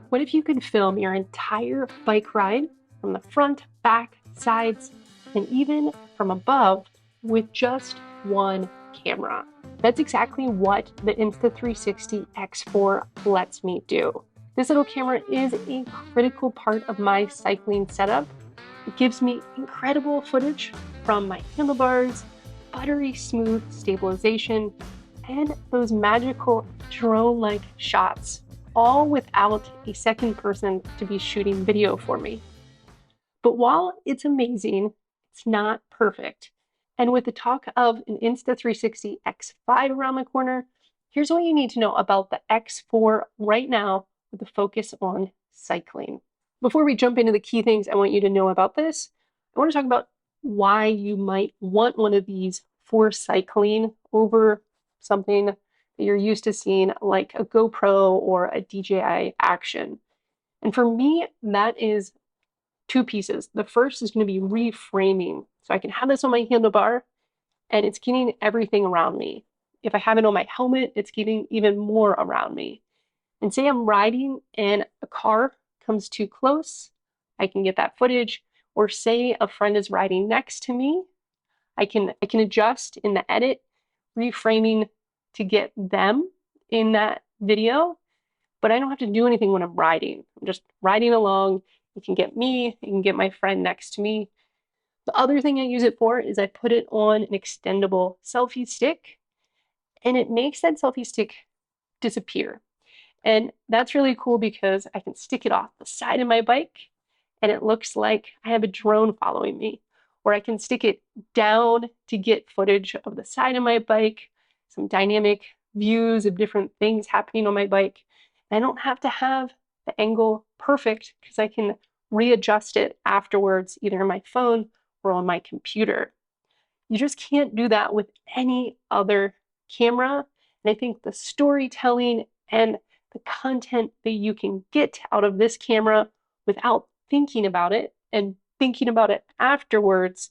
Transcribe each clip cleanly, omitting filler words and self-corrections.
What if you could film your entire bike ride from the front, back, sides, and even from above with just one camera? That's exactly what the Insta360 X4 lets me do. This little camera is a critical part of my cycling setup. It gives me incredible footage from my handlebars, buttery smooth stabilization, and those magical drone-like shots, all without a second person to be shooting video for me. But while it's amazing, it's not perfect. And with the talk of an Insta360 X5 around the corner, here's what you need to know about the X4 right now with a focus on cycling. Before we jump into the key things I want you to know about this, I want to talk about why you might want one of these for cycling over something that you're used to seeing like a GoPro or a DJI Action. And for me, that is two pieces. The first is going to be reframing. So I can have this on my handlebar and it's getting everything around me. If I have it on my helmet, it's getting even more around me. And say I'm riding and a car comes too close, I can get that footage. Or say a friend is riding next to me, I can adjust in the edit, reframing to get them in that video, but I don't have to do anything when I'm riding. I'm just riding along. You can get me, you can get my friend next to me. The other thing I use it for is I put it on an extendable selfie stick, and it makes that selfie stick disappear. And that's really cool because I can stick it off the side of my bike and it looks like I have a drone following me. Or I can stick it down to get footage of the side of my bike, some dynamic views of different things happening on my bike. And I don't have to have the angle perfect because I can readjust it afterwards, either on my phone or on my computer. You just can't do that with any other camera. And I think the storytelling and the content that you can get out of this camera without thinking about it and thinking about it afterwards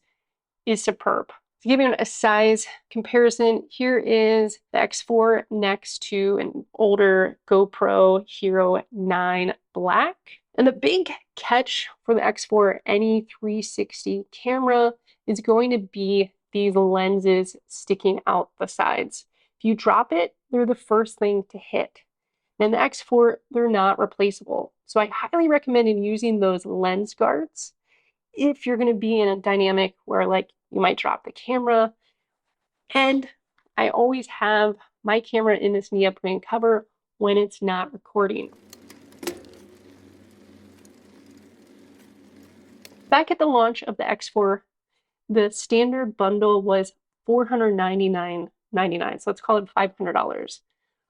is superb. To give you a size comparison, here is the X4 next to an older GoPro Hero 9 Black. And the big catch for the X4 any 360 camera is going to be these lenses sticking out the sides. If you drop it, they're the first thing to hit. And the X4, they're not replaceable. So I highly recommend using those lens guards if you're going to be in a dynamic where like you might drop the camera. And I always have my camera in this neoprene cover when it's not recording. Back at the launch of the X4, the standard bundle was $499.99, so let's call it $500.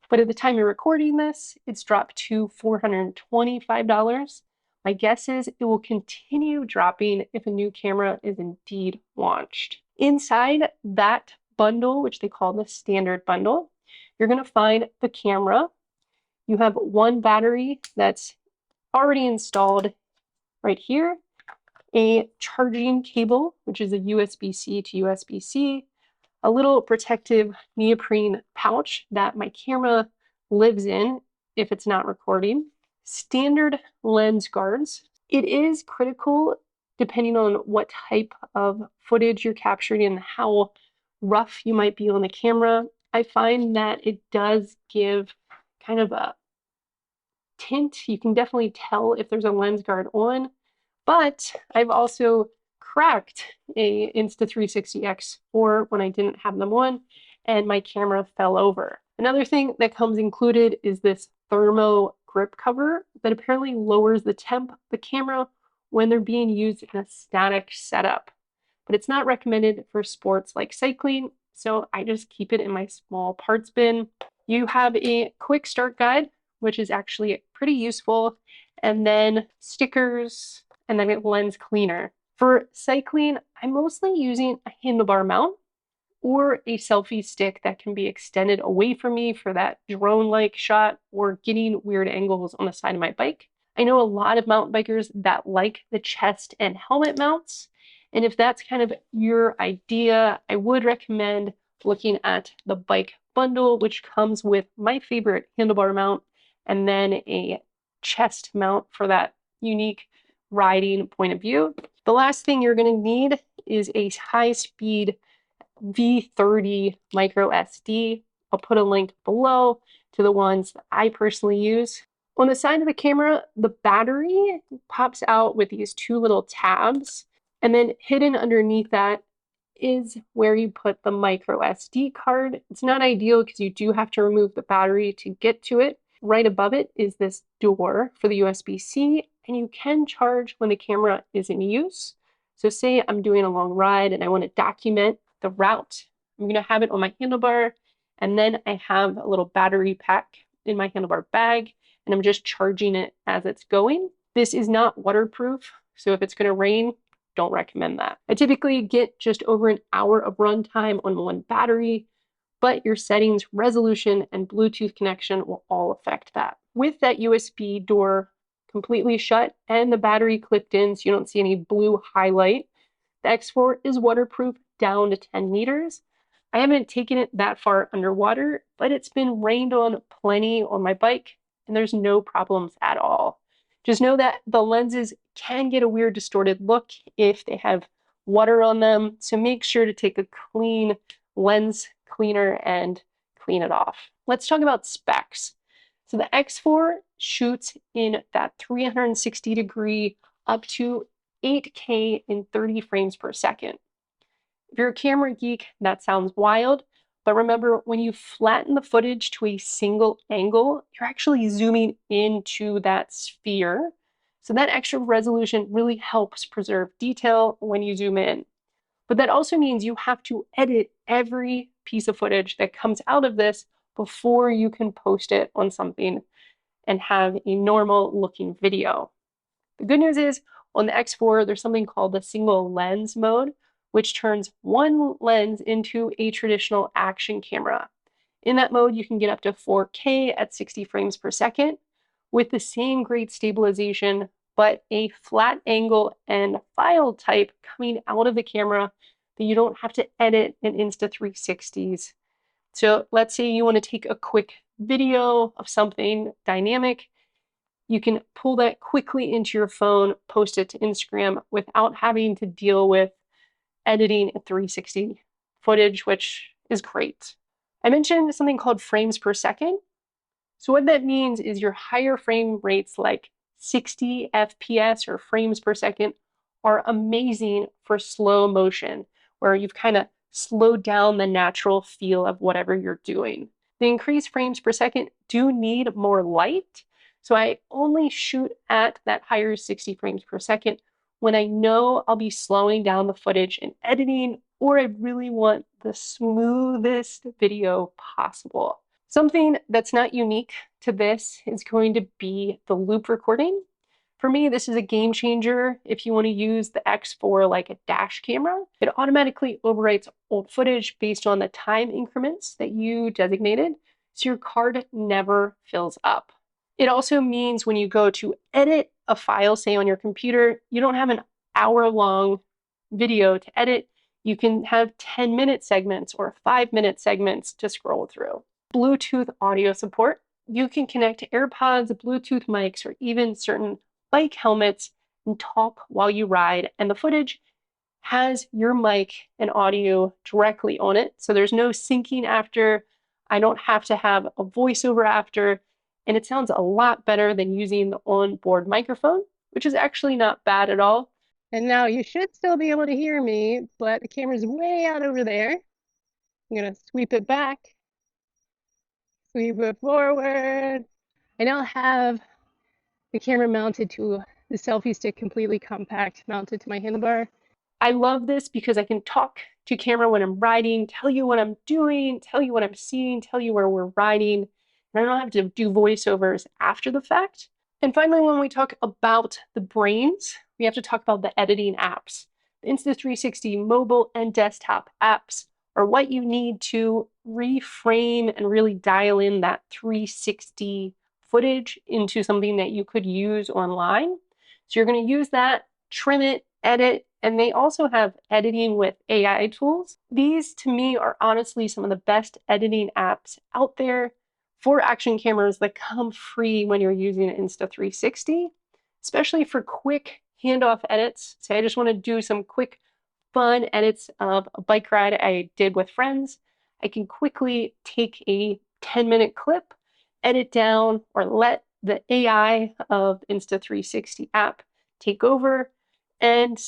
But at the time you're recording this, it's dropped to $425. My guess is it will continue dropping if a new camera is indeed launched. Inside that bundle, which they call the standard bundle, you're going to find the camera. You have one battery that's already installed right here, a charging cable, which is a USB-C to USB-C, a little protective neoprene pouch that my camera lives in if it's not recording, standard lens guards. It is critical, depending on what type of footage you're capturing and how rough you might be on the camera. I find that it does give kind of a tint. You can definitely tell if there's a lens guard on, but I've also cracked a Insta360 X4 when I didn't have them on and my camera fell over. Another thing that comes included is this thermo grip cover that apparently lowers the temp of the camera when they're being used in a static setup. But it's not recommended for sports like cycling, so I just keep it in my small parts bin. You have a quick start guide, which is actually pretty useful, and then stickers, and then a lens cleaner. For cycling, I'm mostly using a handlebar mount or a selfie stick that can be extended away from me for that drone-like shot or getting weird angles on the side of my bike. I know a lot of mountain bikers that like the chest and helmet mounts, and if that's kind of your idea, I would recommend looking at the bike bundle, which comes with my favorite handlebar mount and then a chest mount for that unique riding point of view. The last thing you're going to need is a high-speed V30 micro SD. I'll put a link below to the ones that I personally use. On the side of the camera, the battery pops out with these two little tabs, and then hidden underneath that is where you put the micro SD card. It's not ideal because you do have to remove the battery to get to it. Right above it is this door for the USB-C, and you can charge when the camera is in use. So say I'm doing a long ride and I want to document the route. I'm going to have it on my handlebar, and then I have a little battery pack in my handlebar bag, and I'm just charging it as it's going. This is not waterproof, so if it's going to rain, don't recommend that. I typically get just over an hour of runtime on one battery, but your settings, resolution, and Bluetooth connection will all affect that. With that USB door completely shut and the battery clipped in so you don't see any blue highlight, the X4 is waterproof down to 10 meters. I haven't taken it that far underwater, but it's been rained on plenty on my bike, and there's no problems at all. Just know that the lenses can get a weird distorted look if they have water on them, so make sure to take a clean lens cleaner and clean it off. Let's talk about specs. So the X4 shoots in that 360-degree up to 8K in 30 frames per second. If you're a camera geek, that sounds wild, but remember, when you flatten the footage to a single angle, you're actually zooming into that sphere. So that extra resolution really helps preserve detail when you zoom in. But that also means you have to edit every piece of footage that comes out of this before you can post it on something and have a normal looking video. The good news is on the X4, there's something called the single lens mode, which turns one lens into a traditional action camera. In that mode, you can get up to 4K at 60 frames per second with the same great stabilization, but a flat angle and file type coming out of the camera that you don't have to edit in Insta360s. So let's say you want to take a quick video of something dynamic. You can pull that quickly into your phone, post it to Instagram without having to deal with editing a 360 footage, which is great. I mentioned something called frames per second. So what that means is your higher frame rates like 60 FPS or frames per second are amazing for slow motion, where you've kind of slowed down the natural feel of whatever you're doing. The increased frames per second do need more light, so I only shoot at that higher 60 frames per second when I know I'll be slowing down the footage and editing, or I really want the smoothest video possible. Something that's not unique to this is going to be the loop recording. For me, this is a game changer if you want to use the X4 like a dash camera. It automatically overwrites old footage based on the time increments that you designated, so your card never fills up. It also means when you go to edit a file, say on your computer, you don't have an hour-long video to edit. You can have 10-minute segments or 5-minute segments to scroll through. Bluetooth audio support. You can connect to AirPods, Bluetooth mics, or even certain bike helmets and talk while you ride, and the footage has your mic and audio directly on it, so there's no syncing after. I don't have to have a voiceover after, and it sounds a lot better than using the onboard microphone, which is actually not bad at all. And now you should still be able to hear me, but the camera's way out over there. I'm gonna sweep it back, sweep it forward. I now have the camera mounted to the selfie stick, completely compact, mounted to my handlebar. I love this because I can talk to camera when I'm riding, tell you what I'm doing, tell you what I'm seeing, tell you where we're riding, and I don't have to do voiceovers after the fact. And finally, when we talk about the brains, we have to talk about the editing apps. The Insta360 mobile and desktop apps are what you need to reframe and really dial in that 360 footage into something that you could use online. So you're going to use that, trim it, edit, and they also have editing with AI tools. These, to me, are honestly some of the best editing apps out there. 4 action cameras that come free when you're using Insta360, especially for quick handoff edits. Say I just want to do some quick fun edits of a bike ride I did with friends. I can quickly take a 10-minute clip, edit down, or let the AI of the Insta360 app take over, and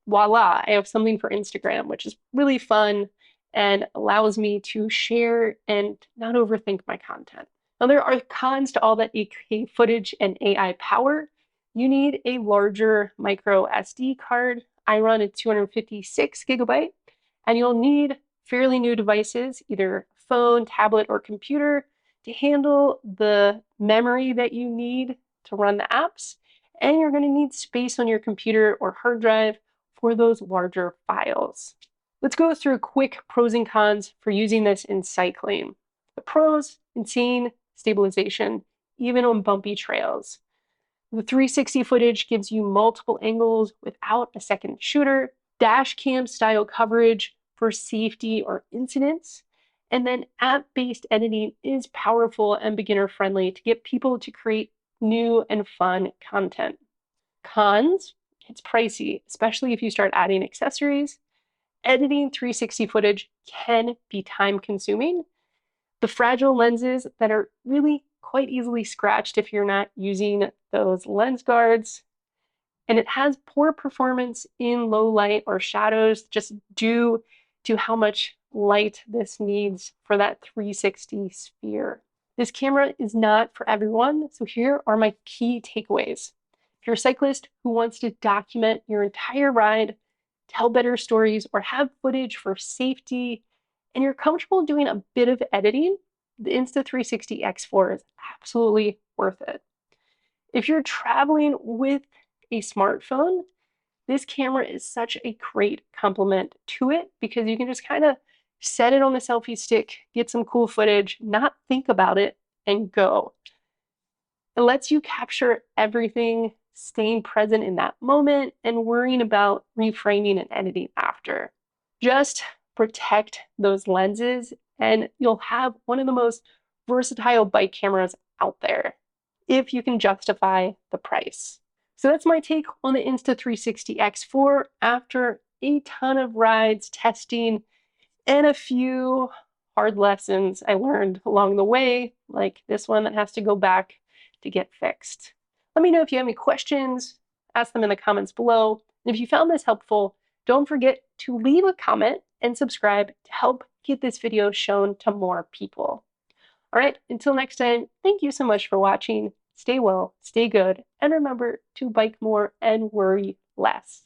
voila, I have something for Instagram, which is really fun and allows me to share and not overthink my content. Now, there are cons to all that 8K footage and AI power. You need a larger micro SD card. I run a 256 gigabyte, and you'll need fairly new devices, either phone, tablet, or computer, to handle the memory that you need to run the apps. And you're going to need space on your computer or hard drive for those larger files. Let's go through quick pros and cons for using this in cycling. The pros: insane stabilization, even on bumpy trails. The 360 footage gives you multiple angles without a second shooter, dash cam style coverage for safety or incidents, and then app-based editing is powerful and beginner friendly to get people to create new and fun content. Cons: it's pricey, especially if you start adding accessories. Editing 360 footage can be time consuming. The fragile lenses that are really quite easily scratched if you're not using those lens guards. And it has poor performance in low light or shadows just due to how much light this needs for that 360 sphere. This camera is not for everyone, so here are my key takeaways. If you're a cyclist who wants to document your entire ride, tell better stories, or have footage for safety, and you're comfortable doing a bit of editing, the Insta360 X4 is absolutely worth it. If you're traveling with a smartphone, this camera is such a great complement to it because you can just kind of set it on the selfie stick, get some cool footage, not think about it, and go. It lets you capture everything, staying present in that moment and worrying about reframing and editing after. Just protect those lenses and you'll have one of the most versatile bike cameras out there if you can justify the price. So that's my take on the Insta360 X4 after a ton of rides, testing, and a few hard lessons I learned along the way, like this one that has to go back to get fixed. Let me know if you have any questions, ask them in the comments below. And if you found this helpful, don't forget to leave a comment and subscribe to help get this video shown to more people. All right, until next time, thank you so much for watching. Stay well, stay good, and remember to bike more and worry less.